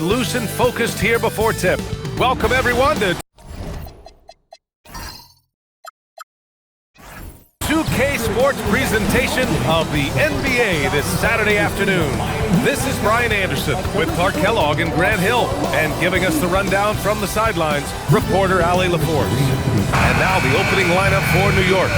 rested, loose, and focused here before tip. Welcome, everyone, to 2K Sports presentation of the NBA this Saturday afternoon. This is Brian Anderson with Clark Kellogg and Grant Hill, and giving us the rundown from the sidelines, reporter Allie LaForce. And now the opening lineup for New York.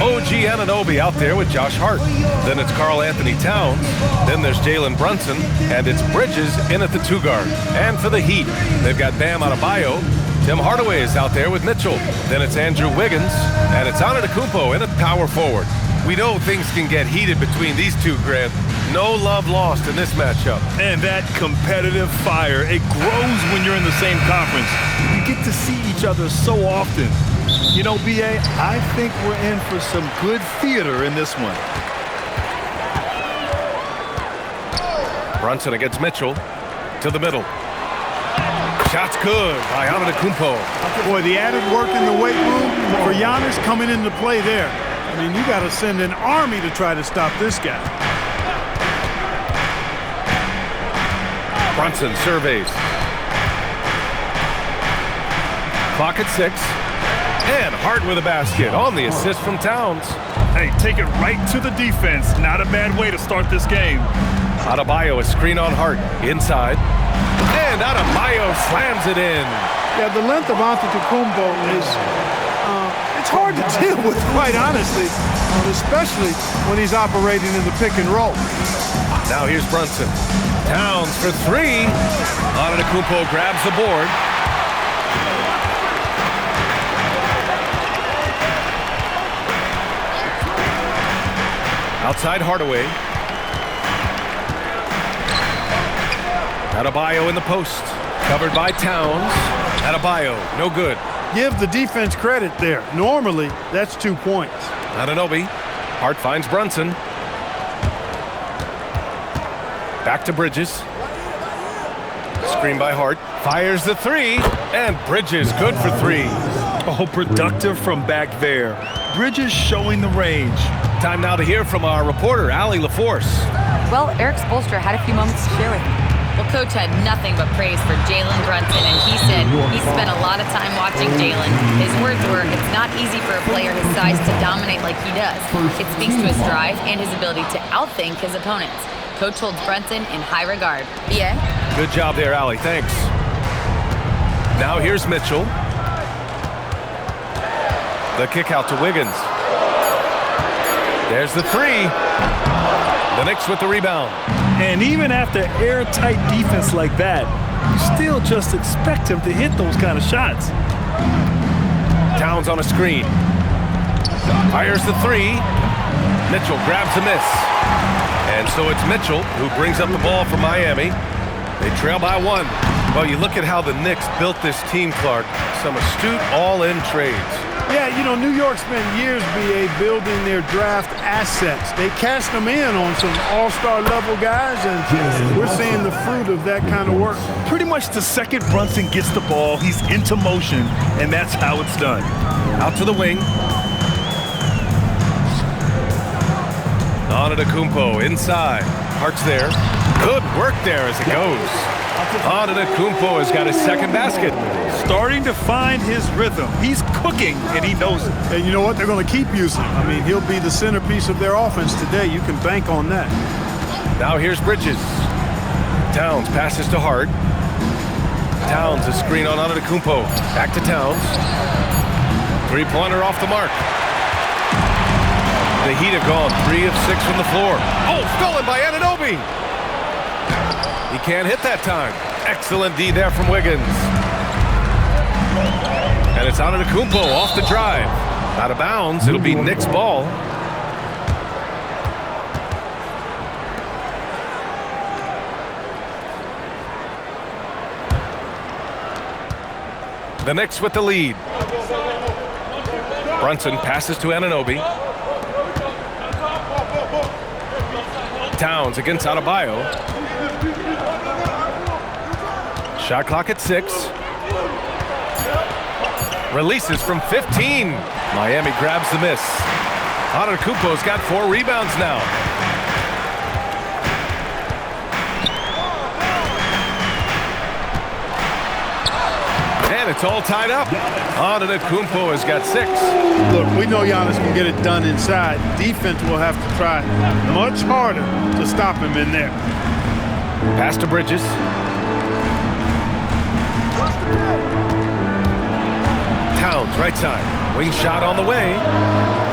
OG Anunoby out there with Josh Hart. Then it's Karl Anthony Towns. Then there's Jalen Brunson, and it's Bridges in at the 2 guard. And for the Heat, they've got Bam Adebayo. Tim Hardaway is out there with Mitchell. Then it's Andrew Wiggins, and it's Antetokounmpo in at power forward. We know things can get heated between these two, Grant. No love lost in this matchup. And that competitive fire, it grows when you're in the same conference. You get to see each other so often. You know, B.A., I think we're in for some good theater in this one. Brunson against Mitchell to the middle. Shot's good by Antetokounmpo. Boy, the added work in the weight room for Giannis coming into play there. I mean, you got to send an army to try to stop this guy. Brunson surveys. Clock at 6. And Hart with a basket on the assist from Towns. Hey, take it right to the defense. Not a bad way to start this game. Adebayo, a screen on Hart. Inside. And Adebayo slams it in. Yeah, the length of Antetokounmpo is it's hard to deal with, quite honestly, especially when he's operating in the pick and roll. Now here's Brunson. Towns for 3. Antetokounmpo grabs the board. Outside Hardaway. Adebayo in the post. Covered by Towns. Adebayo, no good. Give the defense credit there. Normally, that's 2 points. Anunoby. Hart finds Brunson. Back to Bridges. Screen by Hart. Fires the 3. And Bridges good for 3. Oh, productive from back there. Bridges showing the range. Time now to hear from our reporter, Allie LaForce. Well, Eric Spoelstra had a few moments to share with me. Well, Coach had nothing but praise for Jalen Brunson, and he said he spent a lot of time watching Jalen. His words were, it's not easy for a player his size to dominate like he does. It speaks to his drive and his ability to outthink his opponents. Coach holds Brunson in high regard. Yeah? Good job there, Allie. Thanks. Now here's Mitchell. The kick out to Wiggins. There's the 3. The Knicks with the rebound. And even after airtight defense like that, you still just expect him to hit those kind of shots. Towns on a screen. Fires the 3. Mitchell grabs a miss. And so it's Mitchell who brings up the ball for Miami. They trail by 1. Well, you look at how the Knicks built this team, Clark. Some astute all-in trades. Yeah, you know, New York spent years, B.A., building their draft assets. They cast them in on some all-star level guys, and we're seeing the fruit of that kind of work. Pretty much the second Brunson gets the ball, he's into motion, and that's how it's done. Out to the wing. Antetokounmpo inside. Hart's there. Good work there as it goes. Antetokounmpo has got his second basket. Starting to find his rhythm. He's cooking, and he knows it. And you know what? They're going to keep using him. I mean, he'll be the centerpiece of their offense today. You can bank on that. Now here's Bridges. Towns passes to Hart. Towns a screen on Antetokounmpo. Back to Towns. 3-pointer off the mark. The Heat have gone 3 of 6 from the floor. Oh, stolen by Anunoby. He can't hit that time. Excellent D there from Wiggins. And it's Antetokounmpo off the drive. Out of bounds. It'll be Knicks ball. The Knicks with the lead. Brunson passes to Anunoby. Towns against Adebayo. Shot clock at 6. Releases from 15. Miami grabs the miss. Antetokounmpo's got 4 rebounds now. it's all tied up. Antetokounmpo has got 6. Look, we know Giannis can get it done inside. Defense will have to try much harder to stop him in there. Pass to Bridges. Towns, right side. Wing shot on the way.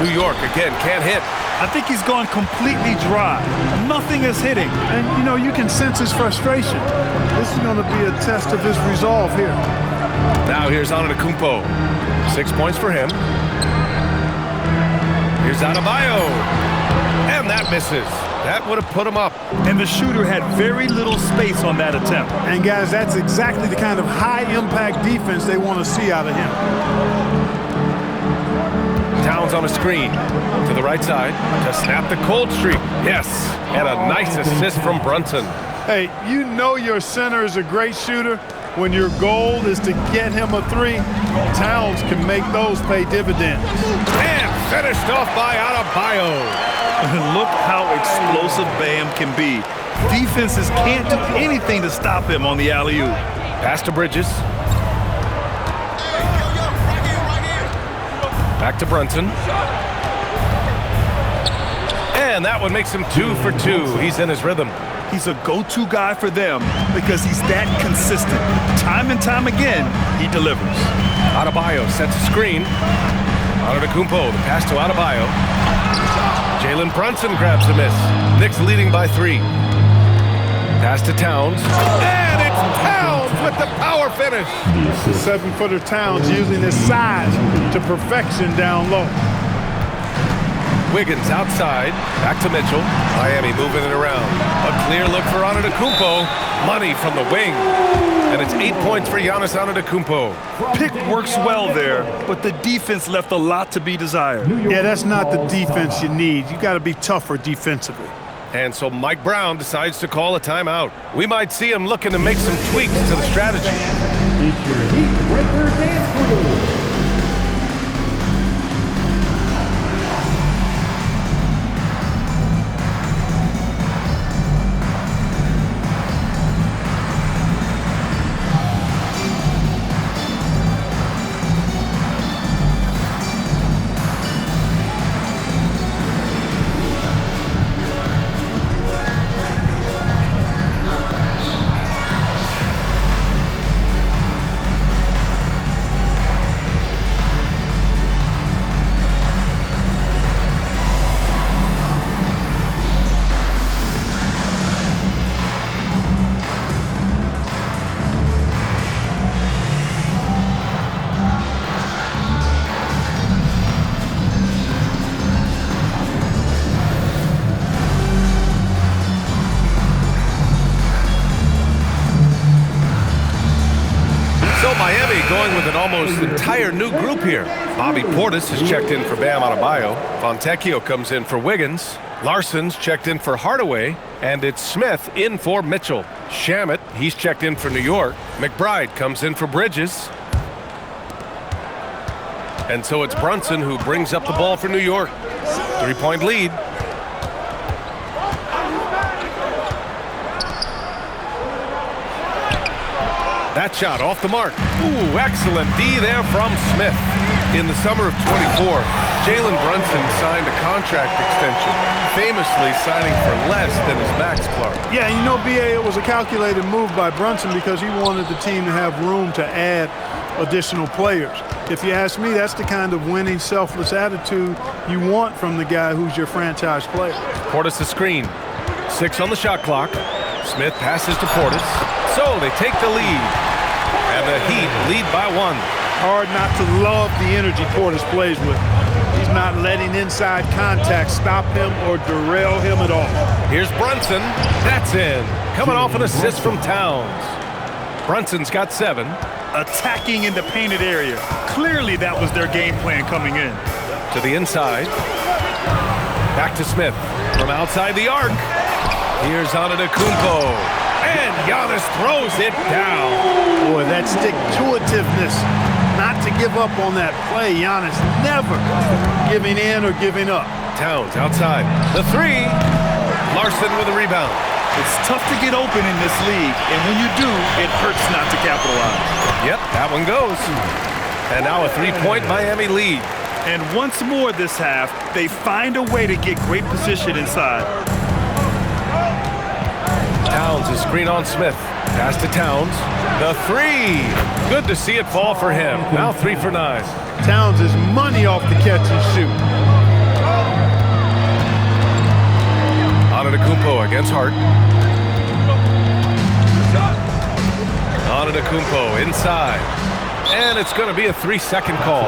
New York again, can't hit. I think he's gone completely dry. Nothing is hitting. And, you know, you can sense his frustration. This is going to be a test of his resolve here. Now here's Antetokounmpo. 6 points for him. Here's Adebayo. And that misses. That would have put him up. And the shooter had very little space on that attempt. And, guys, that's exactly the kind of high-impact defense they want to see out of him. Towns on a screen to the right side to snap the cold streak. Yes, and a nice assist from Brunson. Hey, you know your center is a great shooter when your goal is to get him a 3. Towns can make those pay dividends. And finished off by Adebayo. Look how explosive Bam can be. Defenses can't do anything to stop him on the alley-oop. Pass to Bridges. Back to Brunson. And that one makes him 2 for 2. He's in his rhythm. He's a go-to guy for them because he's that consistent. Time and time again, he delivers. Adebayo sets a screen. Antetokounmpo, the pass to Adebayo. Jalen Brunson grabs a miss. Knicks leading by 3. Pass to Towns. And it's Towns with the power finish. 7-footer Towns using his size to perfection down low. Wiggins outside. Back to Mitchell. Miami moving it around. A clear look for Antetokounmpo. Money from the wing. And it's 8 points for Giannis Antetokounmpo. Pick works well there, but the defense left a lot to be desired. Yeah, that's not the defense you need. You got to be tougher defensively. And so Mike Brown decides to call a timeout. We might see him looking to make some tweaks to the strategy. Miami going with an almost entire new group here. Bobby Portis has checked in for Bam Adebayo. Fontecchio comes in for Wiggins. Larson's checked in for Hardaway. And it's Smith in for Mitchell. Shamet, he's checked in for New York. McBride comes in for Bridges. And so it's Brunson who brings up the ball for New York. 3-point lead. That shot off the mark. Ooh, excellent D there from Smith. In the summer of 24, Jalen Brunson signed a contract extension, famously signing for less than his max, Clark. Yeah, you know, B.A., it was a calculated move by Brunson because he wanted the team to have room to add additional players. If you ask me, that's the kind of winning, selfless attitude you want from the guy who's your franchise player. Portis a screen. 6 on the shot clock. Smith passes to Portis. So they take the lead. And the Heat lead by 1. Hard not to love the energy Portis plays with. He's not letting inside contact stop him or derail him at all. Here's Brunson. That's in. Coming off an assist from Towns. Brunson's got 7. Attacking in the painted area. Clearly that was their game plan coming in. To the inside. Back to Smith. From outside the arc. Here's Antetokounmpo. And Giannis throws it down. Boy, that stick-to-itiveness, not to give up on that play. Giannis never giving in or giving up. Towns outside. The 3. Larson with a rebound. It's tough to get open in this league, and when you do, it hurts not to capitalize. Yep, that one goes. And now a 3-point Miami lead. And once more this half, they find a way to get great position inside. Towns is screen on Smith. Pass to Towns. The 3. Good to see it fall for him. Now 3 for 9. Towns is money off the catch and shoot. Antetokounmpo against Hart. Antetokounmpo inside. And it's going to be a 3-second call.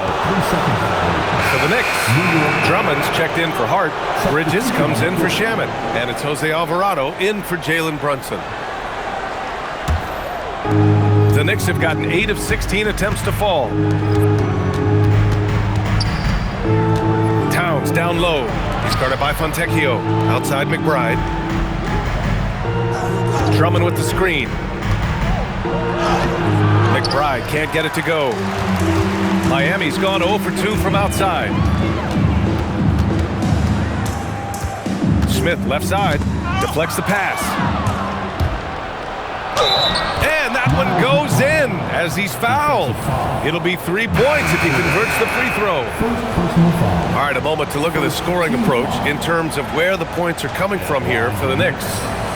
For the Knicks, Drummond's checked in for Hart. Bridges comes in for Shamet. And it's Jose Alvarado in for Jalen Brunson. The Knicks have gotten 8 of 16 attempts to fall. Towns down low. He's guarded by Fontecchio. Outside McBride. Drummond with the screen. McBride can't get it to go. Miami's gone 0 for 2 from outside. Smith left side. Deflects the pass. And that one goes in as he's fouled. It'll be 3 points if he converts the free throw. All right, a moment to look at the scoring approach in terms of where the points are coming from here for the Knicks.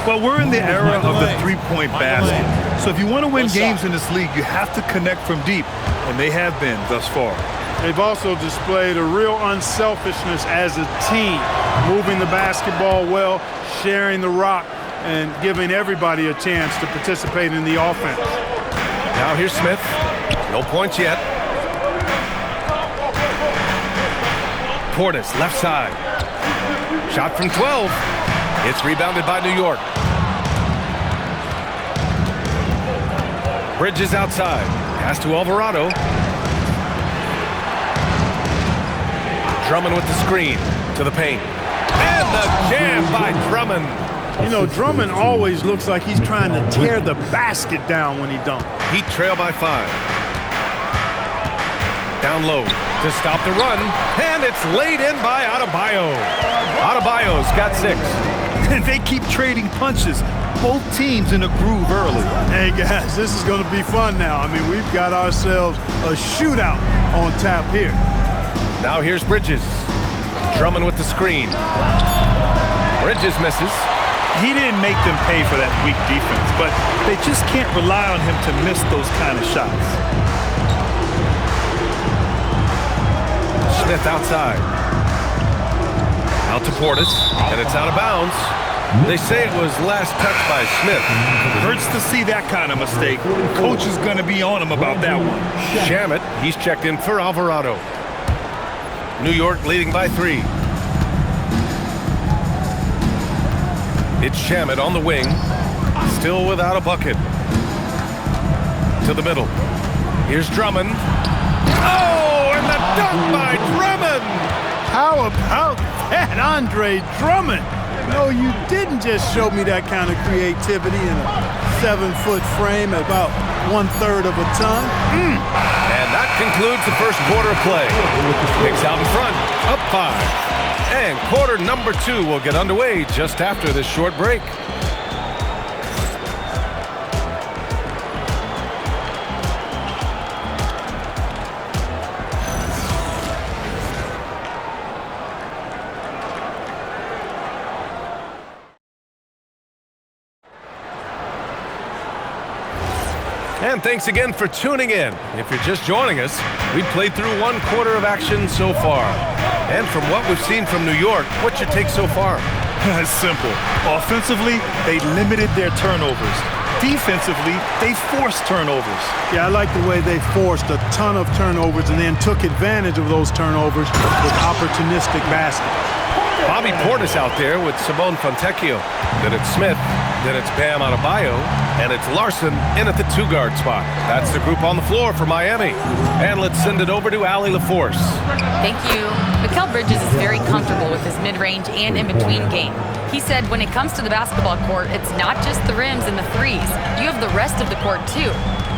Well, we're in the era of the three-point basket. So if you want to win games in this league, you have to connect from deep, and they have been thus far. They've also displayed a real unselfishness as a team, moving the basketball well, sharing the rock, and giving everybody a chance to participate in the offense. Now here's Smith. No points yet. Portis, left side. Shot from 12. It's rebounded by New York. Bridges outside. Pass to Alvarado. Drummond with the screen to the paint. And the jam by Drummond. You know, Drummond always looks like he's trying to tear the basket down when he dunks. Heat trail by 5. Down low to stop the run. And it's laid in by Adebayo. Adebayo's got 6. And they keep trading punches. Both teams in a groove early. Hey, guys, this is going to be fun now. I mean, we've got ourselves a shootout on tap here. Now here's Bridges. Drummond with the screen. Bridges misses. He didn't make them pay for that weak defense, but they just can't rely on him to miss those kind of shots. Smith outside. Out to Portis, and it's out of bounds. They say it was last touched by Smith. Hurts to see that kind of mistake. Coach is going to be on him about that one. Shamet, he's checked in for Alvarado. New York leading by 3. It's Shamet on the wing, still without a bucket. To the middle. Here's Drummond. Oh, and the dunk by Drummond! How about that, Andre Drummond? No, you didn't just show me that kind of creativity in a 7-foot frame at about 1/3 of a ton. And that concludes the first quarter of play. Knicks out in front, up 5. And quarter number 2 will get underway just after this short break. And thanks again for tuning in. If you're just joining us, we've played through 1 quarter of action so far. And from what we've seen from New York, what's your take so far? It's simple. Offensively, they limited their turnovers. Defensively, they forced turnovers. Yeah, I like the way they forced a ton of turnovers and then took advantage of those turnovers with opportunistic baskets. Bobby Portis out there with Simone Fontecchio. Then it's Smith. Then it's Bam Adebayo. And it's Larson in at the 2-guard spot. That's the group on the floor for Miami. And let's send it over to Allie LaForce. Thank you. Mikal Bridges is very comfortable with his mid-range and in-between game. He said when it comes to the basketball court, it's not just the rims and the threes. You have the rest of the court, too.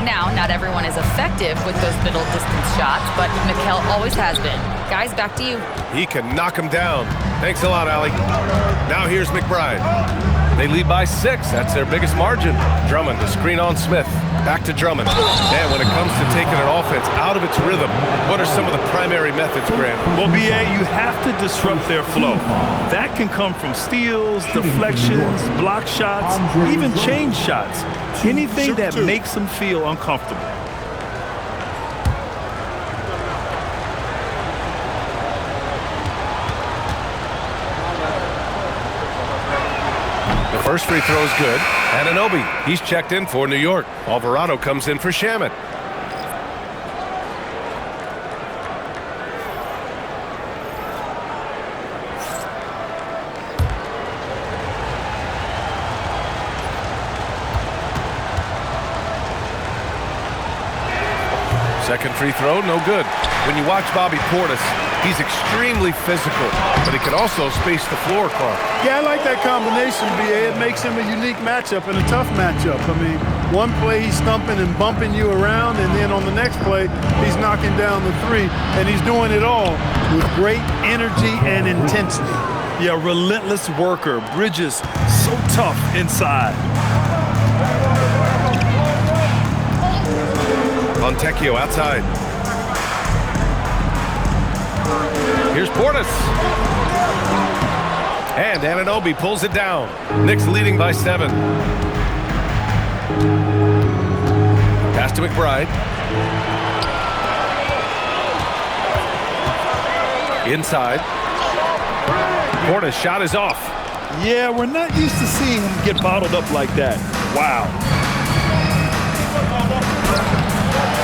Now, not everyone is effective with those middle distance shots, but Mikal always has been. Guys, back to you. He can knock him down. Thanks a lot, Allie. Now here's McBride. They lead by 6. That's their biggest margin. Drummond to screen on Smith. Back to Drummond. And when it comes to taking an offense out of its rhythm, what are some of the primary methods, Grant? Well, BA, you have to disrupt their flow. That can come from steals, deflections, block shots, even change shots. Anything that makes them feel uncomfortable. The first free throw is good. Anunoby, he's checked in for New York. Alvarado comes in for Shamet. Second free throw, no good. When you watch Bobby Portis, he's extremely physical, but he can also space the floor, Clark. Yeah, I like that combination, BA. It makes him a unique matchup and a tough matchup. I mean, one play he's thumping and bumping you around, and then on the next play, he's knocking down the three, and he's doing it all with great energy and intensity. Yeah, relentless worker. Bridges, so tough inside. Fontecchio outside. Here's Portis. And Anunoby pulls it down. Knicks leading by 7. Pass to McBride. Inside. Portis' shot is off. Yeah, we're not used to seeing him get bottled up like that. Wow.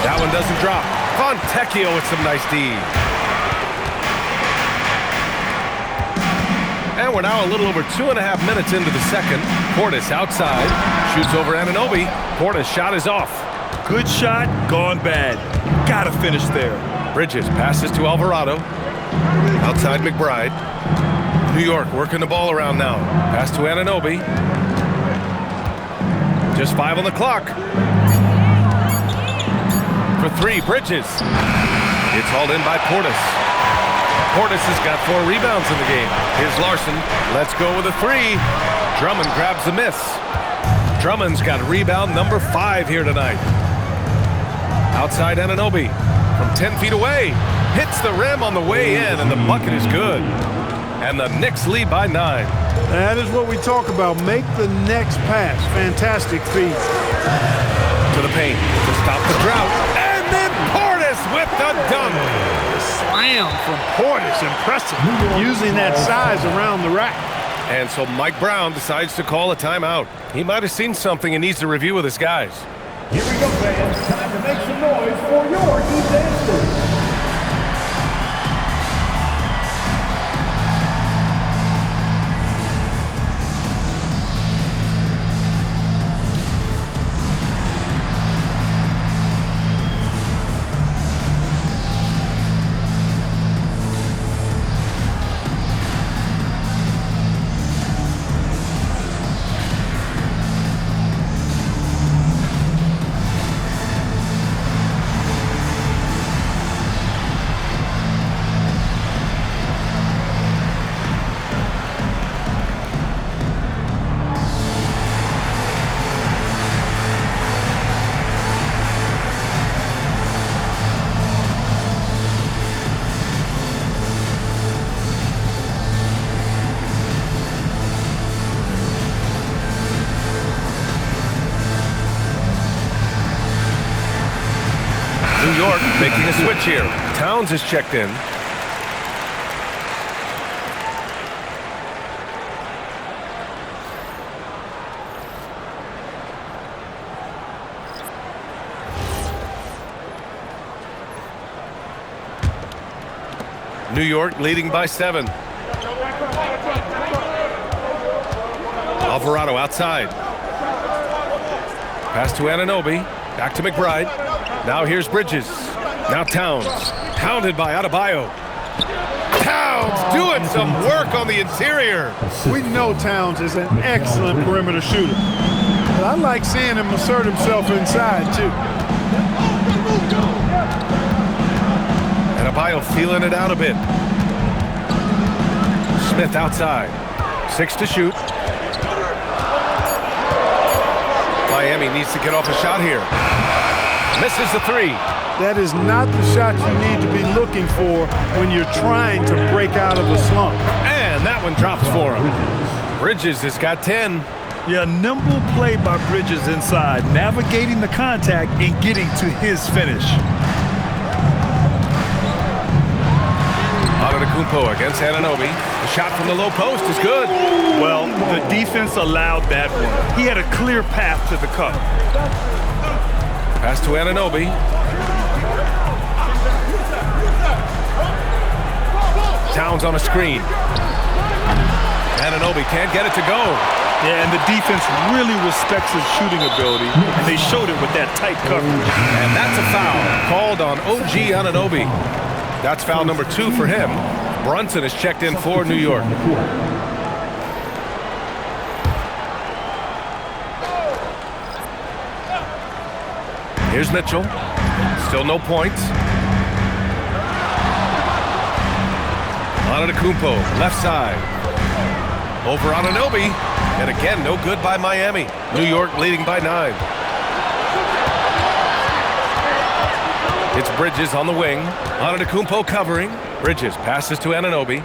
That one doesn't drop. Fontecchio with some nice D. And we're now a little over 2.5 minutes into the second. Portis outside. Shoots over Anunoby. Portis' shot is off. Good shot, gone bad. Gotta finish there. Bridges passes to Alvarado. Outside McBride. New York working the ball around now. Pass to Anunoby. Just 5 on the clock. For 3, Bridges. It's hauled in by Portis. Portis has got 4 rebounds in the game. Here's Larson. Let's go with a 3. Drummond grabs the miss. Drummond's got rebound number 5 here tonight. Outside Anunoby from 10 feet away. Hits the rim on the way in, and the bucket is good. And the Knicks lead by 9. That is what we talk about. Make the next pass. Fantastic feed. To the paint to stop the drought. And then Portis with the dunk. Slam from Portis. Impressive. Using that size around the rack. And so Mike Brown decides to call a timeout. He might have seen something and needs to review with his guys. Here we go, fans. Time to make some noise for your defense. New York making a switch here. Towns is checked in. New York leading by 7. Alvarado outside. Pass to Anunoby. Back to McBride. Now here's Bridges. Now Towns. Pounded by Adebayo. Towns doing some work on the interior. We know Towns is an excellent perimeter shooter. But I like seeing him assert himself inside, too. Adebayo feeling it out a bit. Smith outside. 6 to shoot. Miami needs to get off a shot here. Misses the three. That is not the shot you need to be looking for when you're trying to break out of a slump. And that one drops for him. Bridges has got 10. Yeah, nimble play by Bridges inside, navigating the contact and getting to his finish. Antetokounmpo against Anunoby. The shot from the low post is good. Well, the defense allowed that one. He had a clear path to the cup. Pass to Anunoby. Towns on a screen. Anunoby can't get it to go. Yeah, and the defense really respects his shooting ability, and they showed it with that tight coverage. And that's a foul called on OG Anunoby. That's foul number 2 for him. Brunson is checked in for New York. Here's Mitchell. Still no points. Antetokounmpo, left side. Over Anunoby. And again, no good by Miami. New York leading by 9. It's Bridges on the wing. Antetokounmpo covering. Bridges passes to Anunoby.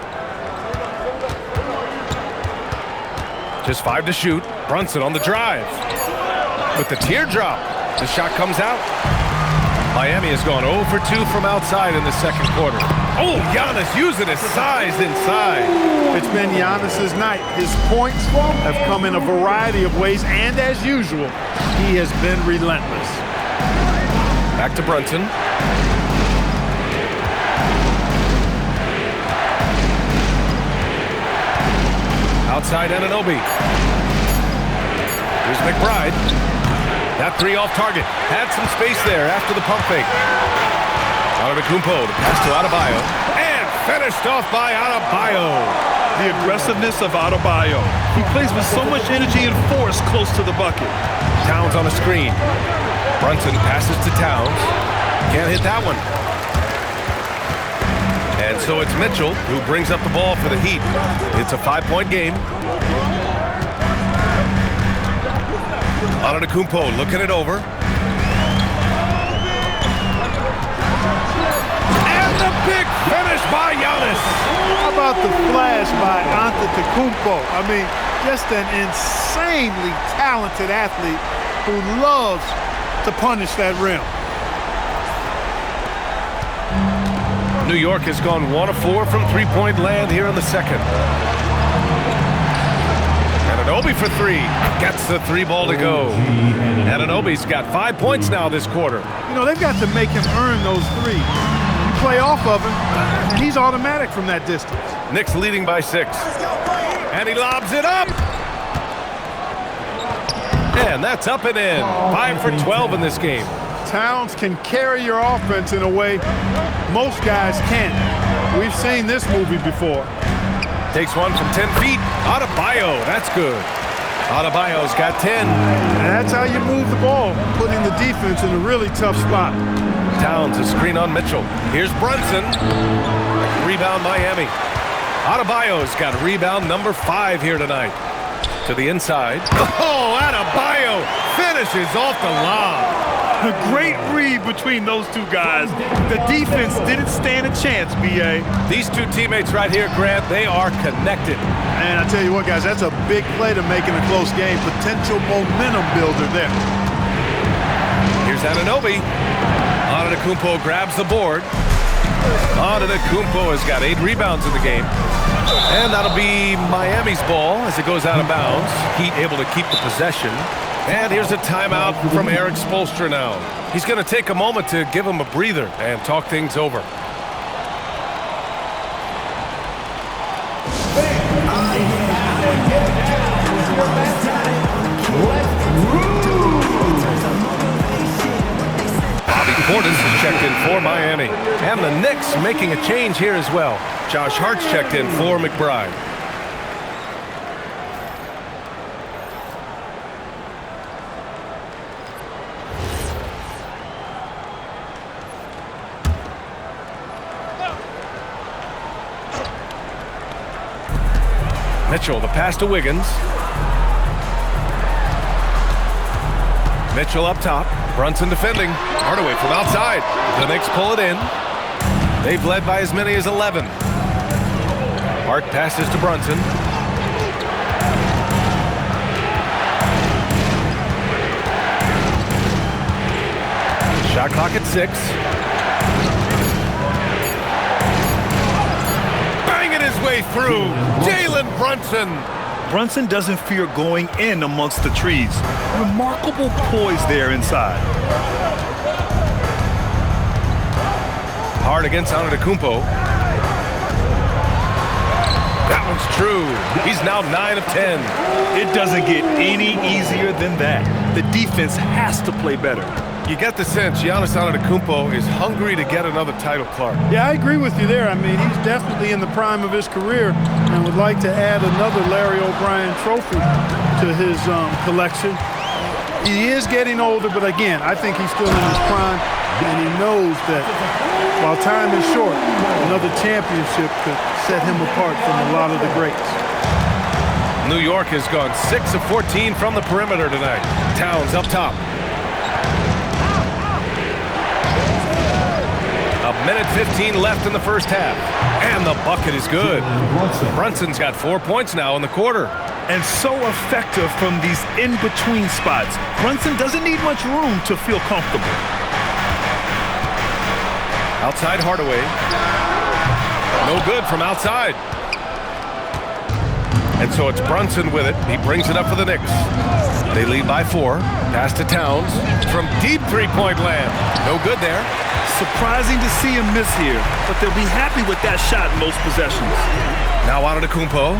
Just 5 to shoot. Brunson on the drive. With the teardrop. The shot comes out. Miami has gone 0 for 2 from outside in the second quarter. Oh, Giannis using his size inside. It's been Giannis's night. His points have come in a variety of ways, and as usual, he has been relentless. Back to Brunson. Outside Anunoby. Here's McBride. That three off target. Had some space there after the pump fake. Antetokounmpo, the pass to Adebayo. And finished off by Adebayo. The aggressiveness of Adebayo. He plays with so much energy and force close to the bucket. Towns on a screen. Brunson passes to Towns. Can't hit that one. And so it's Mitchell who brings up the ball for the Heat. It's a 5-point game. Antetokounmpo looking it over. And the big finish by Giannis. How about the flash by Antetokounmpo? I mean, just an insanely talented athlete who loves to punish that rim. New York has gone 1 of 4 from three-point land here in the second. Anunoby for 3. Gets the 3 ball to go. Anunoby's got 5 points now this quarter. You know, they've got to make him earn those 3. You play off of him, and he's automatic from that distance. Knicks leading by 6. And he lobs it up. And that's up and in. 5 for 12 in this game. Towns can carry your offense in a way most guys can't. We've seen this movie before. Takes one from 10 feet. Adebayo, that's good. Adebayo's got 10. And that's how you move the ball, putting the defense in a really tough spot. Towns, a screen on Mitchell. Here's Brunson. Rebound Miami. Adebayo's got rebound number 5 here tonight. To the inside. Oh, Adebayo finishes off the lob. A great read between those two guys. The defense didn't stand a chance, B.A. These two teammates right here, Grant, they are connected. And I tell you what, guys, that's a big play to make in a close game. Potential momentum builder there. Here's Anunoby. Antetokounmpo grabs the board. Antetokounmpo has got 8 rebounds in the game. And that'll be Miami's ball as it goes out of bounds. Heat able to keep the possession. And here's a timeout from Erik Spoelstra now. He's going to take a moment to give him a breather and talk things over. Bobby Portis is checked in for Miami. And the Knicks making a change here as well. Josh Hart's checked in for McBride. Mitchell, the pass to Wiggins. Mitchell up top. Brunson defending. Hardaway from outside. The Knicks pull it in. They've led by as many as 11. Hart passes to Brunson. Shot clock at 6. Banging his way through. Jalen Brunson. Brunson doesn't fear going in amongst the trees. Remarkable poise there inside. Hard against Antetokounmpo. That one's true. He's now 9 of 10. It doesn't get any easier than that. The defense has to play better. You get the sense Giannis Antetokounmpo is hungry to get another title, Clark. Yeah, I agree with you there. I mean, he's definitely in the prime of his career and would like to add another Larry O'Brien trophy to his collection. He is getting older, but again, I think he's still in his prime, and he knows that while time is short, another championship could set him apart from a lot of the greats. New York has gone 6 of 14 from the perimeter tonight. Towns up top. A minute 15 left in the first half. And the bucket is good. Brunson's got 4 points now in the quarter. And so effective from these in-between spots. Brunson doesn't need much room to feel comfortable. Outside Hardaway. No good from outside. And so it's Brunson with it. He brings it up for the Knicks. They lead by 4. Pass to Towns from deep three-point land. No good there. Surprising to see him miss here, but they'll be happy with that shot in most possessions. Now Antetokounmpo.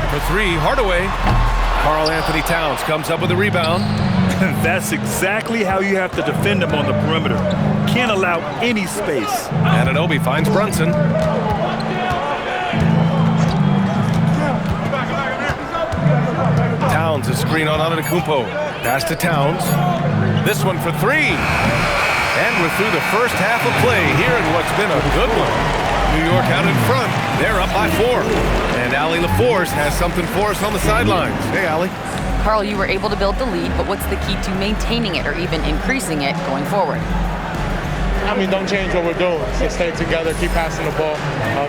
For 3, Hardaway. Karl Anthony Towns comes up with a rebound. That's exactly how you have to defend him on the perimeter. Can't allow any space. Anunoby finds Brunson. Towns, a screen on Antetokounmpo. Pass to Towns. This one for 3. And we're through the first half of play here in what's been a good one. New York out in front. They're up by 4. And Allie LaForce has something for us on the sidelines. Hey, Allie. Carl, you were able to build the lead, but what's the key to maintaining it or even increasing it going forward? I mean, don't change what we're doing. So stay together, keep passing the ball,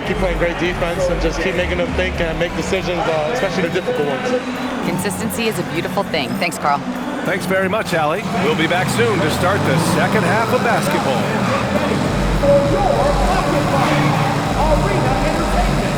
keep playing great defense, and just keep making them think and make decisions, especially the difficult ones. Consistency is a beautiful thing. Thanks, Carl. Thanks very much, Allie. We'll be back soon to start the second half of basketball. Arena Entertainment.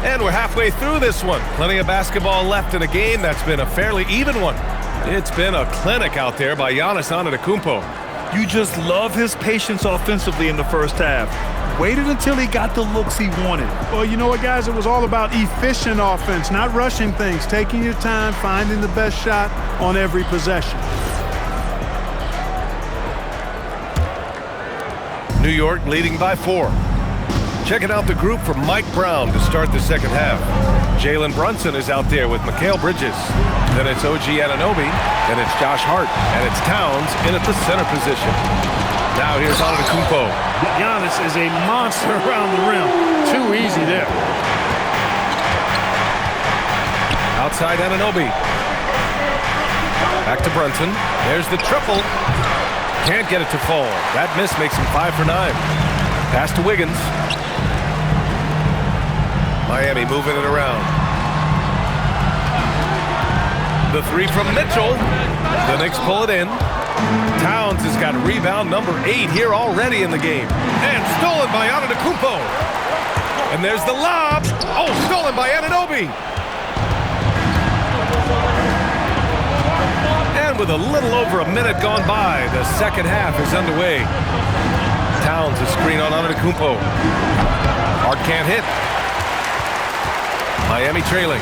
And we're halfway through this one. Plenty of basketball left in a game that's been a fairly even one. It's been a clinic out there by Giannis Antetokounmpo. You just love his patience offensively in the first half. Waited until he got the looks he wanted. Well, you know what, guys? It was all about efficient offense, not rushing things, taking your time, finding the best shot on every possession. New York leading by 4. Checking out the group from Mike Brown to start the second half. Jalen Brunson is out there with Mikal Bridges. Then it's OG Anunoby. Then it's Josh Hart. And it's Towns in at the center position. Now here's Antetokounmpo. Giannis is a monster around the rim. Too easy there. Outside Anunoby. Back to Brunson. There's the triple. Can't get it to fall. That miss makes him 5 for 9. Pass to Wiggins. Miami moving it around. The 3 from Mitchell. The Knicks pull it in. Towns has got rebound number 8 here already in the game. And stolen by Antetokounmpo. And there's the lob. Oh, stolen by Anunoby. And with a little over a minute gone by, the second half is underway. Towns, a screen on Antetokounmpo. Hart can't hit. Miami trailing.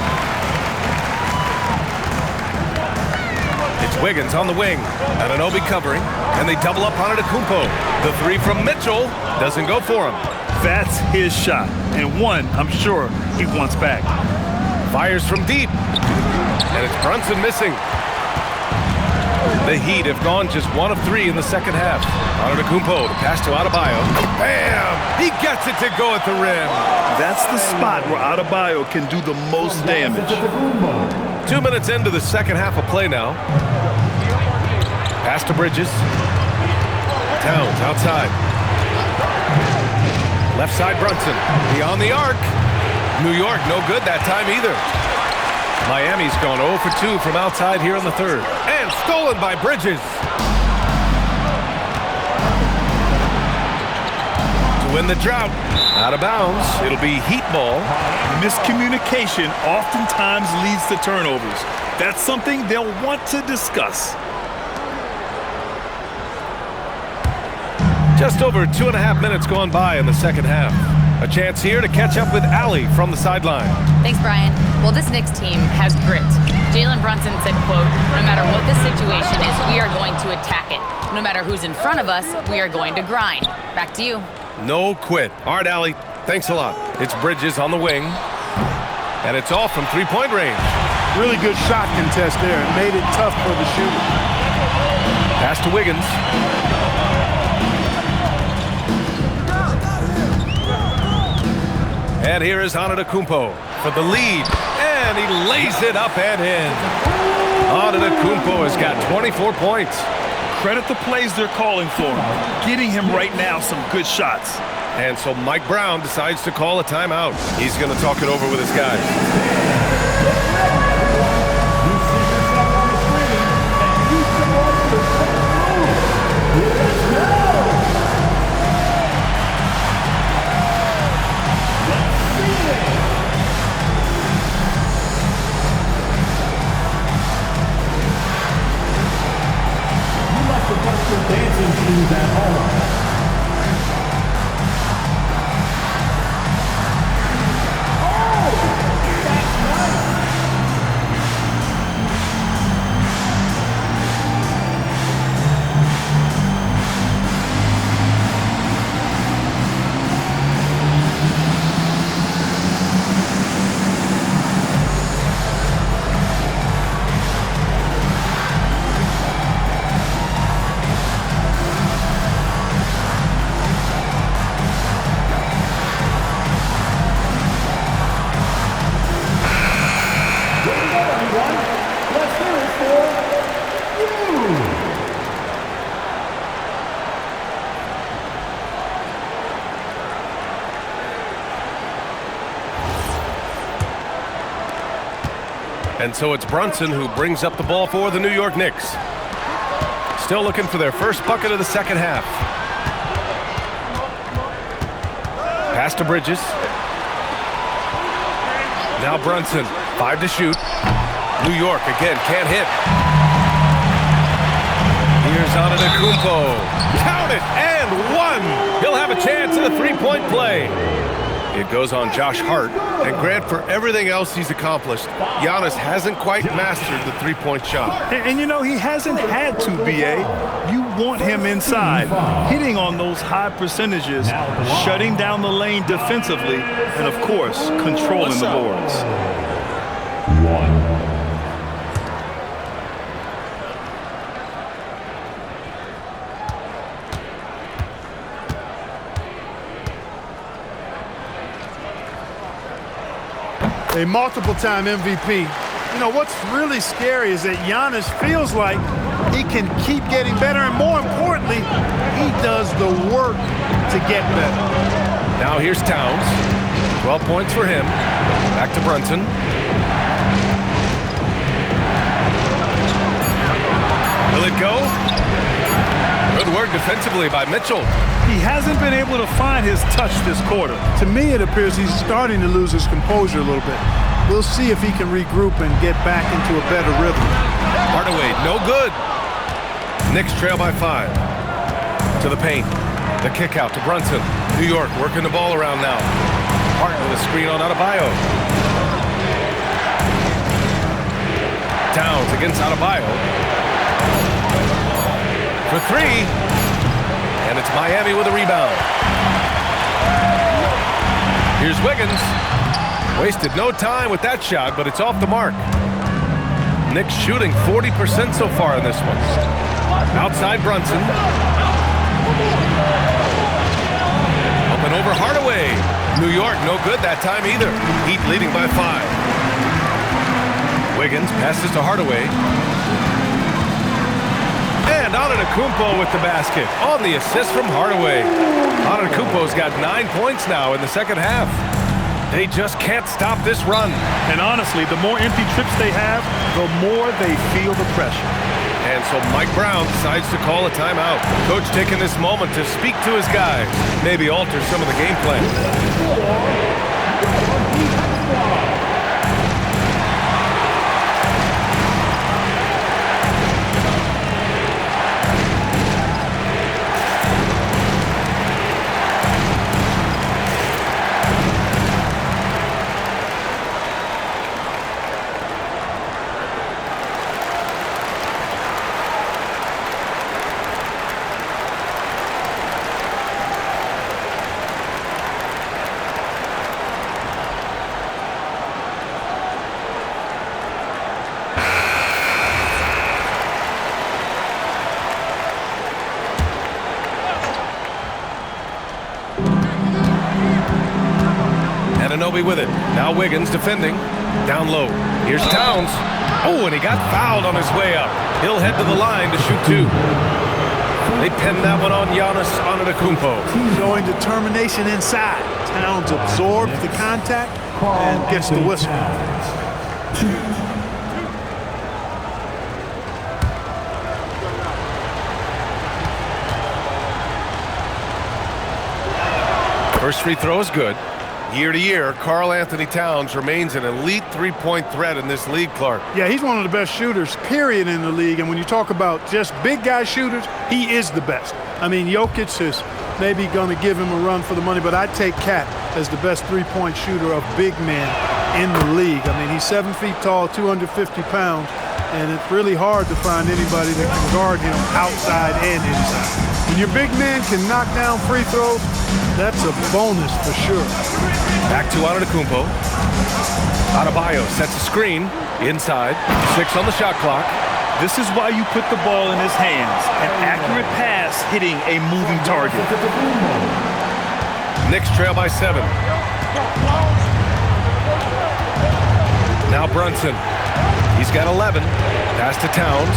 It's Wiggins on the wing. Anunoby covering, and they double up on Antetokounmpo. The three from Mitchell doesn't go for him. That's his shot, and one I'm sure he wants back. Fires from deep, and it's Brunson missing. The Heat have gone just 1 of 3 in the second half. Antetokounmpo, the pass to Adebayo. Bam! He gets it to go at the rim. That's the spot where Adebayo can do the most damage. 2 minutes into the second half of play now. Pass to Bridges. Towns outside. Left side Brunson. Beyond the arc. New York no good that time either. Miami's gone 0 for 2 from outside here in the third. And stolen by Bridges. To win the drought. Out of bounds. It'll be Heat ball. Miscommunication oftentimes leads to turnovers. That's something they'll want to discuss. Just over 2.5 minutes gone by in the second half. A chance here to catch up with Allie from the sideline. Thanks, Brian. Well, this Knicks team has grit. Jalen Brunson said, quote, "No matter what the situation is, we are going to attack it. No matter who's in front of us, we are going to grind." Back to you. No quit. All right, Allie. Thanks a lot. It's Bridges on the wing. And it's all from three-point range. Really good shot contest there. It made it tough for the shooter. Pass to Wiggins. And here is Antetokounmpo for the lead. And he lays it up and in. Antetokounmpo has got 24 points. Credit the plays they're calling for him. Getting him right now some good shots. And so Mike Brown decides to call a timeout. He's going to talk it over with his guys. Dancing shoes at home. And so it's Brunson who brings up the ball for the New York Knicks. Still looking for their first bucket of the second half. Pass to Bridges. Now Brunson, 5 to shoot. New York again, can't hit. Here's Antetokounmpo. Count it, and one! He'll have a chance in a three-point play. It goes on Josh Hart. And Grant, for everything else he's accomplished, Giannis hasn't quite mastered the three-point shot. And you know, he hasn't had to, B.A. You want him inside, hitting on those high percentages, shutting down the lane defensively, and, of course, controlling the boards. A multiple-time MVP. You know, what's really scary is that Giannis feels like he can keep getting better, and more importantly, he does the work to get better. Now here's Towns. 12 points for him. Back to Brunson. Will it go? Good work defensively by Mitchell. He hasn't been able to find his touch this quarter. To me, it appears he's starting to lose his composure a little bit. We'll see if he can regroup and get back into a better rhythm. Hardaway, no good. Knicks trail by 5. To the paint. The kick out to Brunson. New York working the ball around now. Hart with a screen on Adebayo. Towns against Adebayo. For three. And it's Miami with a rebound. Here's Wiggins. Wasted no time with that shot, but it's off the mark. Knicks shooting 40% so far in this one. Outside Brunson. Up and over Hardaway. New York no good that time either. Heat leading by 5. Wiggins passes to Hardaway. And Antetokounmpo with the basket on the assist from Hardaway. Antetokounmpo's got 9 points now in the second half. They just can't stop this run. And honestly, the more empty trips they have, the more they feel the pressure. And so Mike Brown decides to call a timeout. Coach taking this moment to speak to his guys, maybe alter some of the game plan. Anunoby with it. Now Wiggins defending. Down low. Here's Towns. Oh, and he got fouled on his way up. He'll head to the line to shoot 2. They pinned that one on Giannis Antetokounmpo. Showing determination inside. Towns absorbs the contact and gets the whistle. First free throw is good. Year to year, Karl Anthony Towns remains an elite three-point threat in this league, Clark. Yeah, he's one of the best shooters, period, in the league. And when you talk about just big guy shooters, he is the best. I mean, Jokic is maybe going to give him a run for the money, but I'd take Cat as the best three-point shooter of big men in the league. I mean, he's 7 feet tall, 250 pounds, and it's really hard to find anybody that can guard him outside and inside. When your big man can knock down free throws, that's a bonus for sure. Back to Antetokounmpo. Adebayo sets a screen inside. 6 on the shot clock. This is why you put the ball in his hands. An accurate pass hitting a moving target. Knicks trail by 7. Now Brunson. He's got 11. Pass to Towns.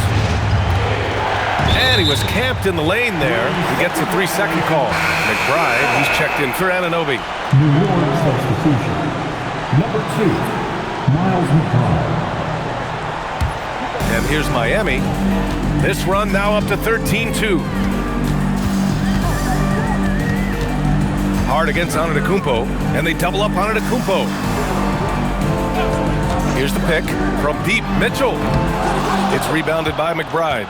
And he was camped in the lane there. He gets a 3-second call. McBride, he's checked in for Anunoby. New York substitution. Number 2, Miles McBride. And here's Miami. This run now up to 13-2. Hard against Antetokounmpo, and they double up Antetokounmpo. Here's the pick from deep. Mitchell. It's rebounded by McBride.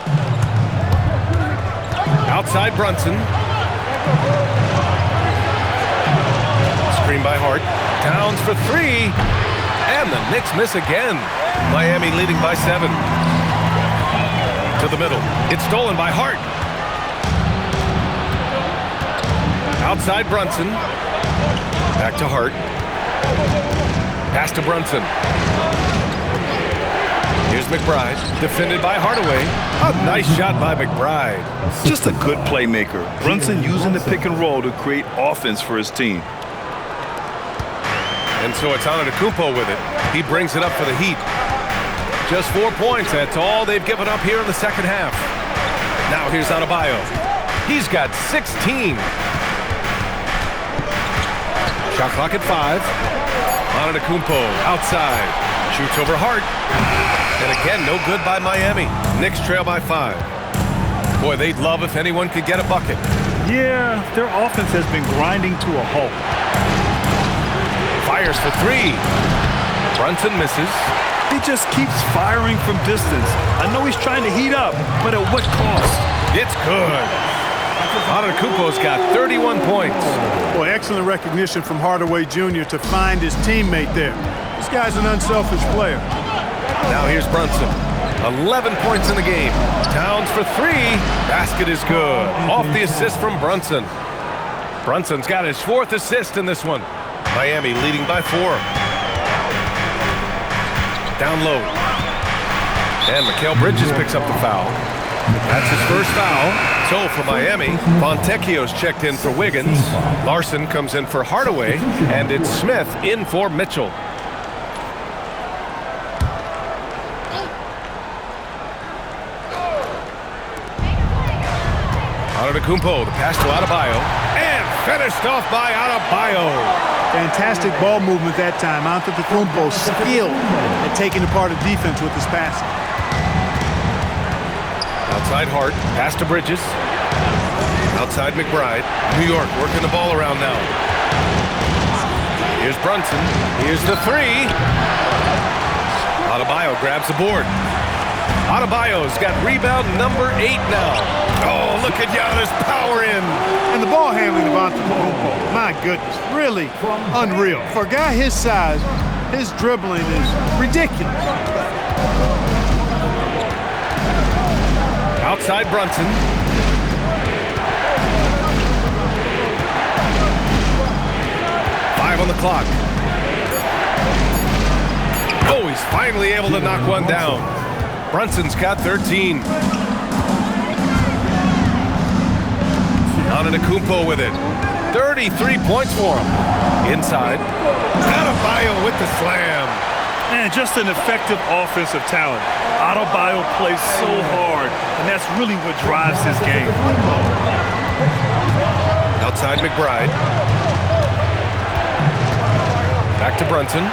Outside Brunson. Screen by Hart. Towns for 3. And the Knicks miss again. Miami leading by 7. To the middle. It's stolen by Hart. Outside Brunson. Back to Hart. Pass to Brunson. Here's McBride, defended by Hardaway. A nice shot by McBride. Just a good playmaker. Brunson using the pick and roll to create offense for his team. And so it's Antetokounmpo with it. He brings it up for the Heat. Just 4 points. That's all they've given up here in the second half. Now here's Adebayo. He's got 16. Shot clock at 5. Antetokounmpo outside. Shoots over Hart. And again, no good by Miami. Knicks trail by 5. Boy, they'd love if anyone could get a bucket. Yeah, their offense has been grinding to a halt. Fires for 3. Brunson misses. He just keeps firing from distance. I know he's trying to heat up, but at what cost? It's good. Antetokounmpo's got 31 points. Boy, excellent recognition from Hardaway Jr. to find his teammate there. This guy's an unselfish player. Now here's Brunson. 11 points in the game. Towns for 3. Basket is good. Off the assist from Brunson. Brunson's got his 4th assist in this one. Miami leading by 4. Down low. And Mikal Bridges picks up the foul. That's his first foul. So for Miami, Fontecchio's checked in for Wiggins. Larson comes in for Hardaway. And it's Smith in for Mitchell. Antetokounmpo, the pass to Adebayo, and finished off by Adebayo. Fantastic ball movement that time. Antetokounmpo skilled at taking apart a defense with his passing. Outside Hart, pass to Bridges. Outside McBride. New York working the ball around now. Here's Brunson. Here's the 3. Adebayo grabs the board. Adebayo's got rebound number 8 now. Oh, look at Giannis power in. And the ball handling of Antetokounmpo, my goodness, really unreal. For a guy his size, his dribbling is ridiculous. Outside Brunson. Five on the clock. Oh, he's finally able to knock one down. Brunson's got 13. Antetokounmpo with it. 33 points for him. Inside. Adebayo with the slam. Man, just an effective offensive talent. Adebayo plays so hard, and that's really what drives his game. Outside McBride. Back to Brunson.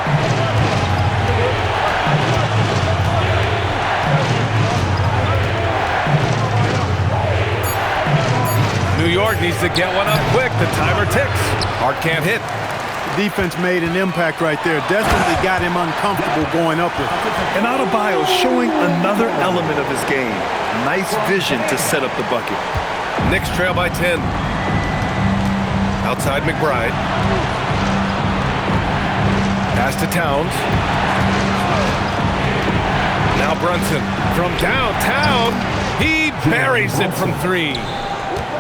New York needs to get one up quick. The timer ticks. Hart can't hit. The defense made an impact right there. Definitely got him uncomfortable going up with it. And Adebayo showing another element of his game. Nice vision to set up the bucket. Knicks trail by 10. Outside McBride. Pass to Towns. Now Brunson from downtown. He buries it from 3.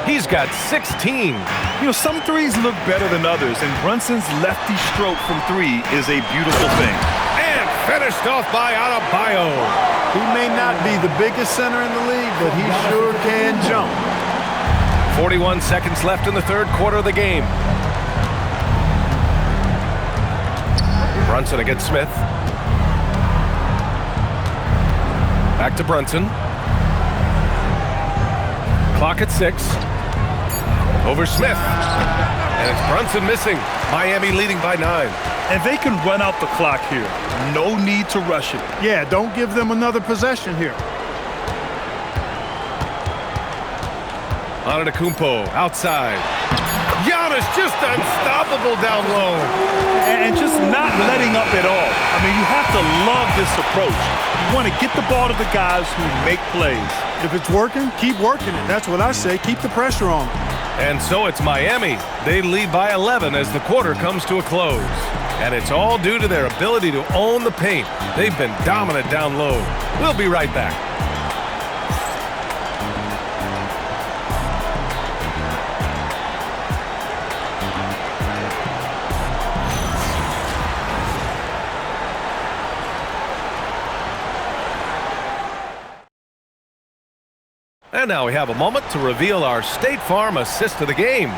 He's got 16. You know, some threes look better than others, and Brunson's lefty stroke from 3 is a beautiful thing. And finished off by Adebayo. He may not be the biggest center in the league, but he sure can jump. 41 seconds left in the third quarter of the game. Brunson against Smith. Back to Brunson. Clock at 6. Over Smith. And it's Brunson missing. Miami leading by 9. And they can run out the clock here. No need to rush it. Yeah, don't give them another possession here. Antetokounmpo outside. Giannis just unstoppable down low. And just not letting up at all. I mean, you have to love this approach. You want to get the ball to the guys who make plays. If it's working, keep working it. That's what I say. Keep the pressure on. And so it's Miami. They lead by 11 as the quarter comes to a close. And it's all due to their ability to own the paint. They've been dominant down low. We'll be right back. And now we have a moment to reveal our State Farm assist of the game.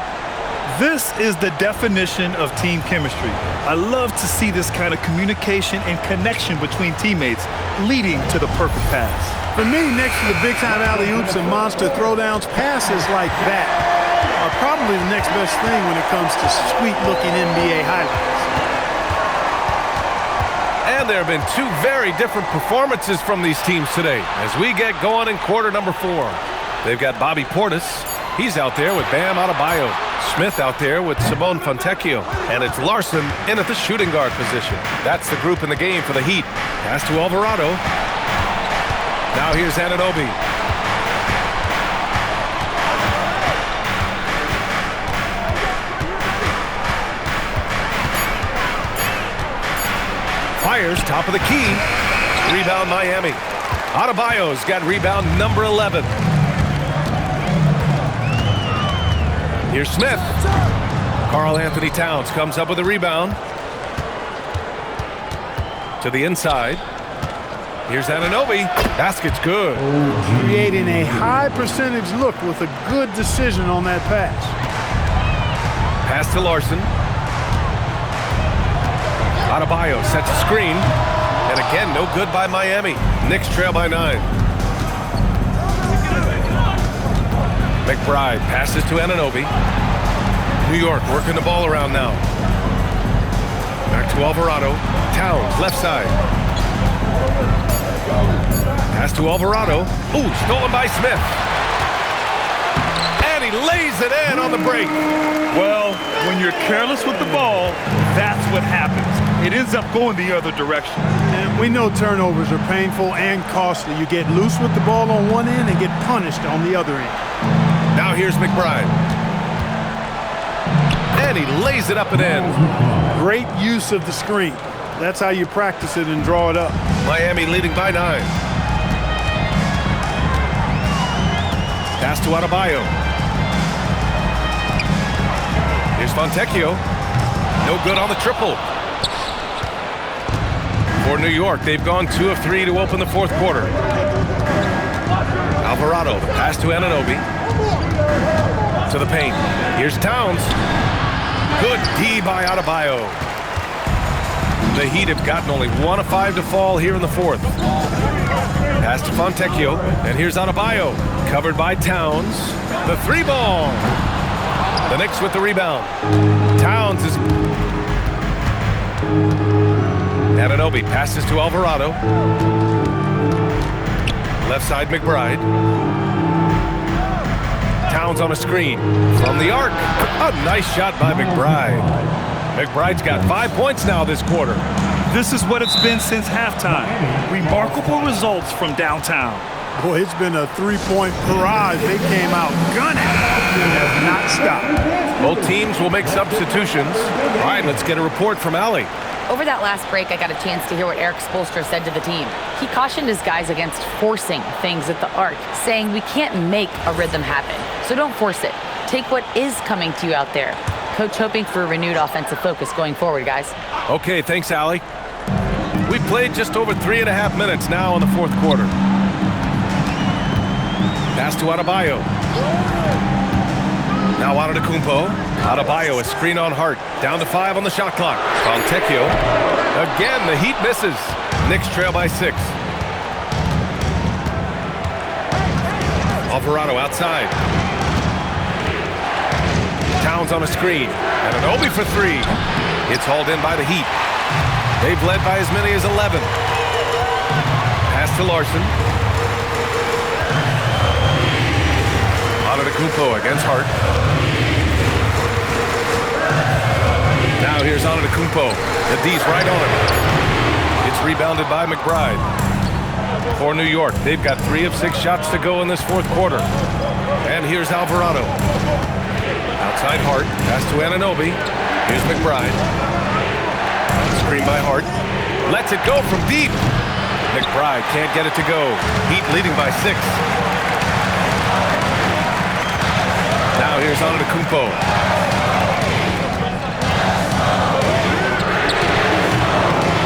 This is the definition of team chemistry. I love to see this kind of communication and connection between teammates leading to the perfect pass. For me, next to the big-time alley-oops and monster throwdowns, passes like that are probably the next best thing when it comes to sweet-looking NBA highlights. And there have been 2 very different performances from these teams today as we get going in quarter number 4. They've got Bobby Portis. He's out there with Bam Adebayo. Smith out there with Simone Fontecchio. And it's Larson in at the shooting guard position. That's the group in the game for the Heat. Pass to Alvarado. Now here's Anunoby. Fires top of the key. Rebound Miami. Adebayo's got rebound number 11. Here's Smith. Karl Anthony Towns comes up with a rebound. To the inside. Here's Anunoby. Basket's good. Creating a high percentage look with a good decision on that pass. Pass to Larson. Adebayo sets a screen. And again, no good by Miami. Knicks trail by 9. McBride passes to Anunoby. New York working the ball around now. Back to Alvarado. Towns, left side. Pass to Alvarado. Ooh, stolen by Smith. And he lays it in on the break. Well, when you're careless with the ball, that's what happens. It ends up going the other direction. And we know turnovers are painful and costly. You get loose with the ball on one end and get punished on the other end. Now here's McBride. And he lays it up and in. Great use of the screen. That's how you practice it and draw it up. Miami leading by 9. Pass to Adebayo. Here's Fontecchio. No good on the triple. For New York, they've gone 2 of 3 to open the fourth quarter. Alvarado, the pass to Anunoby. To the paint. Here's Towns. Good D by Adebayo. The Heat have gotten only 1 of 5 to fall here in the fourth. Pass to Fontecchio, and here's Adebayo. Covered by Towns. The 3-ball. The Knicks with the rebound. Towns is... Anunoby passes to Alvarado. Left side McBride. Towns on a screen. From the arc. A nice shot by McBride. McBride's got 5 points now this quarter. This is what it's been since halftime. Remarkable results from downtown. Boy, it's been a three-point barrage. They came out gunning and have not stopped. Both teams will make substitutions. All right, let's get a report from Allie. Over that last break, I got a chance to hear what Eric Spoelstra said to the team. He cautioned his guys against forcing things at the arc, saying we can't make a rhythm happen, so don't force it. Take what is coming to you out there. Coach hoping for a renewed offensive focus going forward, guys. Okay, thanks, Allie. We've played just over 3.5 minutes now in the fourth quarter. Pass to Adebayo. Now Antetokounmpo. Adebayo, a screen on Hart. Down to 5 on the shot clock. Fontecchio. Again, the Heat misses. Knicks trail by 6. Alvarado outside. Towns on a screen. And Anunoby for 3. It's hauled in by the Heat. They've led by as many as 11. Pass to Larson. Antetokounmpo against Hart. Now here's Antetokounmpo. The D's right on him. It's rebounded by McBride. For New York, they've got 3 of 6 shots to go in this fourth quarter. And here's Alvarado. Outside Hart. Pass to Anunoby. Here's McBride. Screen by Hart. Lets it go from deep. McBride can't get it to go. Heat leading by 6. Now here's Antetokounmpo.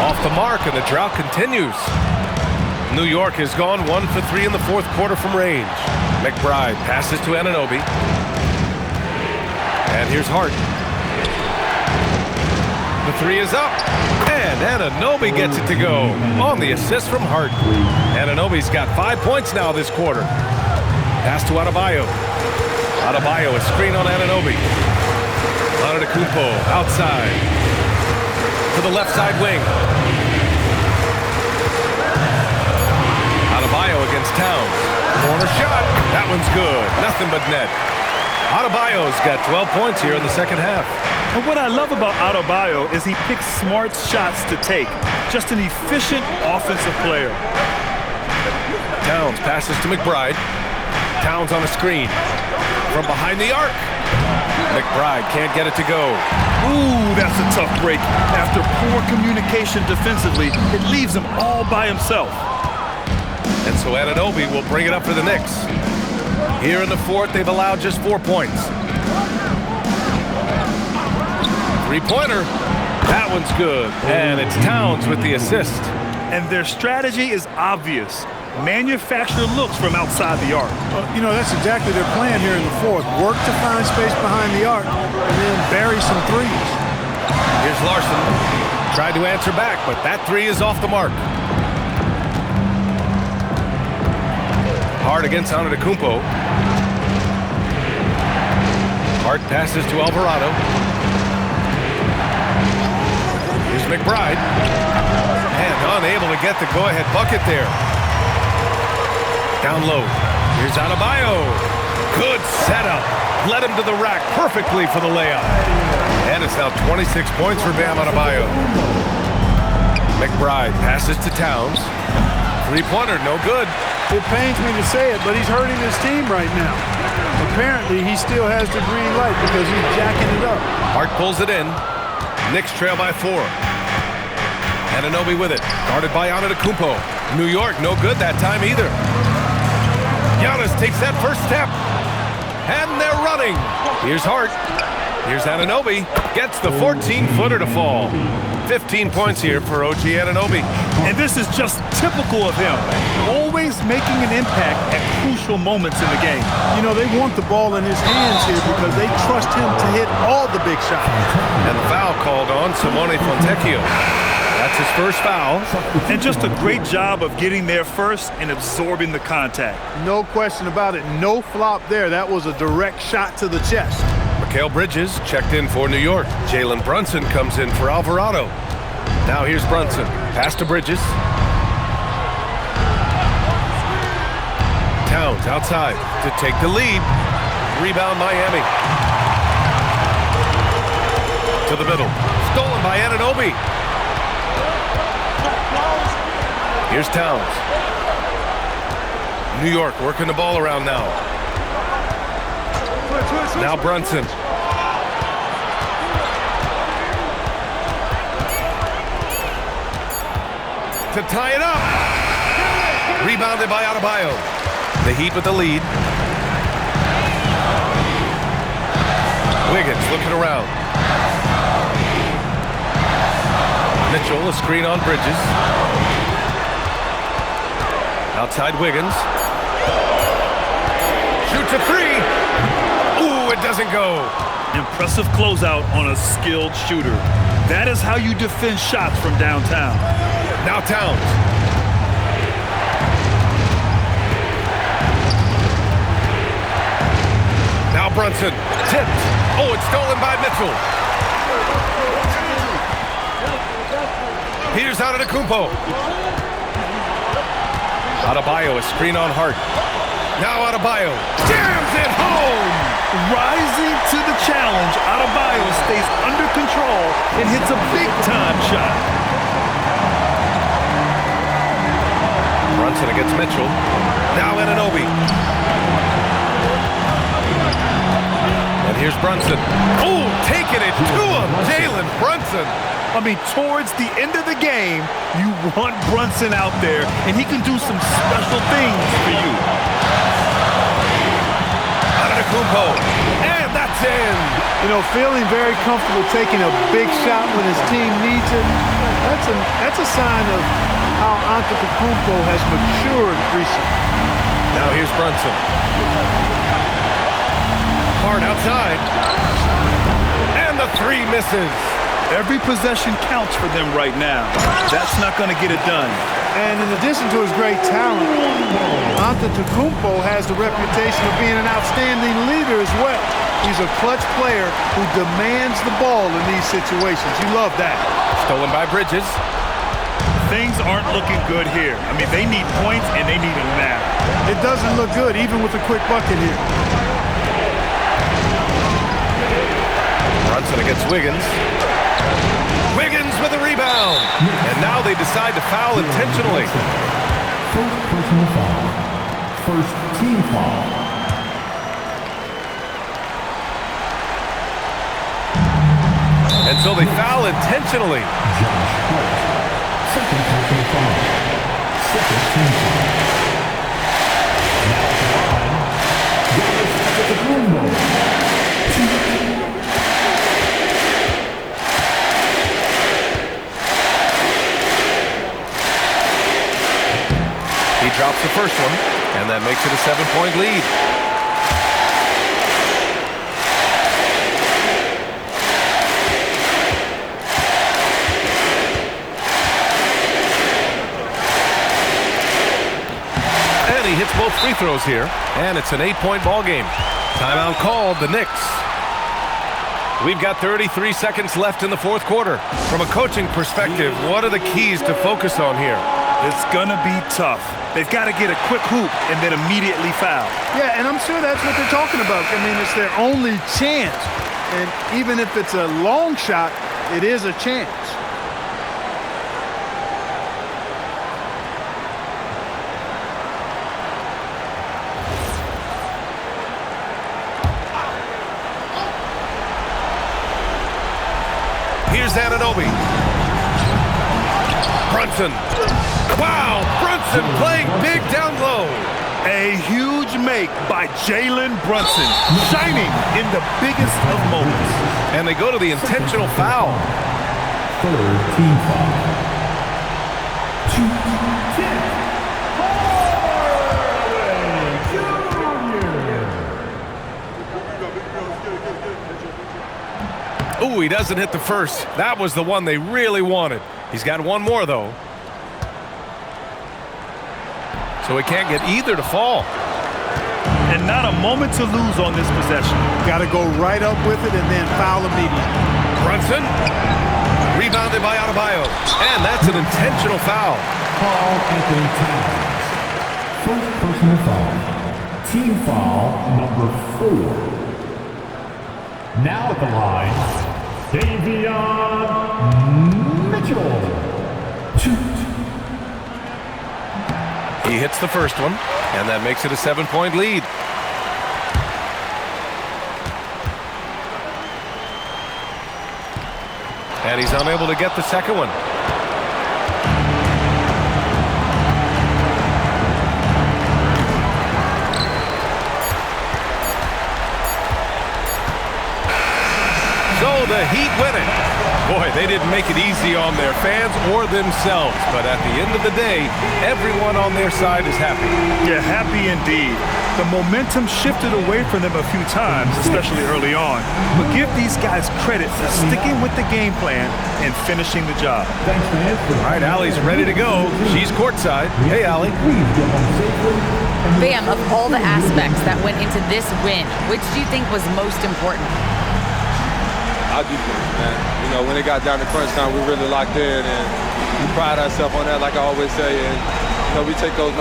Off the mark, and the drought continues. New York has gone 1 for 3 in the fourth quarter from range. McBride passes to Anunoby. And here's Hart. The 3 is up. And Anunoby gets it to go on the assist from Hart. Anunoby's got 5 points now this quarter. Pass to Adebayo. Adebayo, a screen on Anunoby. Antetokounmpo outside. To the left side wing. Adebayo against Towns. Corner shot. That one's good. Nothing but net. Adebayo's got 12 points here in the second half. And what I love about Adebayo is he picks smart shots to take. Just an efficient offensive player. Towns passes to McBride. Towns on a screen. From behind the arc. McBride can't get it to go. Ooh, that's a tough break. After poor communication defensively, it leaves him all by himself. And so Anunoby will bring it up for the Knicks. Here in the fourth, they've allowed just 4 points. Three-pointer. That one's good. And it's Towns with the assist. And their strategy is obvious. Manufacture looks from outside the arc. That's exactly their plan here in the fourth. Work to find space behind the arc and then bury some threes. Here's Larson. Tried to answer back, but that three is off the mark. Hart against Antetokounmpo. Hart passes to Alvarado. Here's McBride. And unable to get the go-ahead bucket there. Down low. Here's Adebayo. Good setup. Led him to the rack perfectly for the layup. And it's now 26 points for Bam Adebayo. McBride passes to Towns. Three-pointer, no good. It pains me to say it, but he's hurting his team right now. Apparently, he still has the green light because he's jacking it up. Hart pulls it in. Knicks trail by 4. Anunoby with it. Guarded by Antetokounmpo. New York, no good that time either. Giannis takes that first step. And they're running. Here's Hart. Here's Anunoby. Gets the 14-footer to fall. 15 points here for OG Anunoby. And this is just typical of him. Always making an impact at crucial moments in the game. They want the ball in his hands here because they trust him to hit all the big shots. And the foul called on Simone Fontecchio. That's his first foul. And just a great job of getting there first and absorbing the contact. No question about it. No flop there. That was a direct shot to the chest. Mikal Bridges checked in for New York. Jalen Brunson comes in for Alvarado. Now here's Brunson. Pass to Bridges. Towns outside to take the lead. Rebound Miami. To the middle. Stolen by Anunoby. Here's Towns. New York working the ball around now. Now Brunson. To tie it up. Rebounded by Adebayo. The Heat with the lead. Wiggins looking around. Mitchell, a screen on Bridges. Outside Wiggins. Shoots a three. Ooh, it doesn't go. Impressive closeout on a skilled shooter. That is how you defend shots from downtown. Now Towns. Now Brunson. Tipped. Oh, it's stolen by Mitchell. Here's Antetokounmpo. Adebayo, a screen on Hart. Now Adebayo jams it home. Rising to the challenge, Adebayo stays under control and hits a big-time shot. Brunson against Mitchell. Now Anunoby. And here's Brunson. Oh, taking it to him. Jalen Brunson. Towards the end of the game, you want Brunson out there, and he can do some special things for you. Antetokounmpo, and that's in. Feeling very comfortable taking a big shot when his team needs it. That's a sign of how Antetokounmpo has matured recently. Now here's Brunson. Hard outside. And the three misses. Every possession counts for them right now. That's not going to get it done. And in addition to his great talent, Antetokounmpo has the reputation of being an outstanding leader as well. He's a clutch player who demands the ball in these situations. You love that. Stolen by Bridges. Things aren't looking good here. They need points, and they need them now. It doesn't look good, even with a quick bucket here. Brunson against Wiggins. Wiggins with a rebound. And now they decide to foul intentionally. First personal foul. First team foul. And so they foul intentionally. Second personal foul. Second team foul. Now at the line, Giannis Antetokounmpo. He drops the first one, and that makes it a 7-point lead. And he hits both free throws here, and it's an 8-point ball game. Timeout called, the Knicks. We've got 33 seconds left in the fourth quarter. From a coaching perspective, what are the keys to focus on here? It's going to be tough. They've got to get a quick hoop and then immediately foul. Yeah, and I'm sure that's what they're talking about. I mean, it's their only chance. And even if it's a long shot, it is a chance. Here's Anunoby. Brunson. Wow, Brunson playing big down low. A huge make by Jalen Brunson, shining in the biggest of moments. And they go to the intentional foul. Third team foul. 2-10. Ooh, he doesn't hit the first. That was the one they really wanted. He's got one more, though. So he can't get either to fall. And not a moment to lose on this possession. Got to go right up with it and then foul immediately. Brunson. Rebounded by Adebayo. And that's an intentional foul. Carl Anthony Towns. First personal foul. Team foul number 4. Now at the line, Davion Mitchell. 2. He hits the first one, and that makes it a 7-point lead. And he's unable to get the second one. So the Heat win it. Boy, they didn't make it easy on their fans or themselves, but at the end of the day, everyone on their side is happy. Yeah, happy indeed. The momentum shifted away from them a few times, especially early on. But give these guys credit for sticking with the game plan and finishing the job. All right, Allie's ready to go. She's courtside. Hey, Allie. Bam, of all the aspects that went into this win, which do you think was most important? Our defense, man. You know, when it got down to crunch time, we really locked in, and we pride ourselves on that, like I always say. And, you know, we take those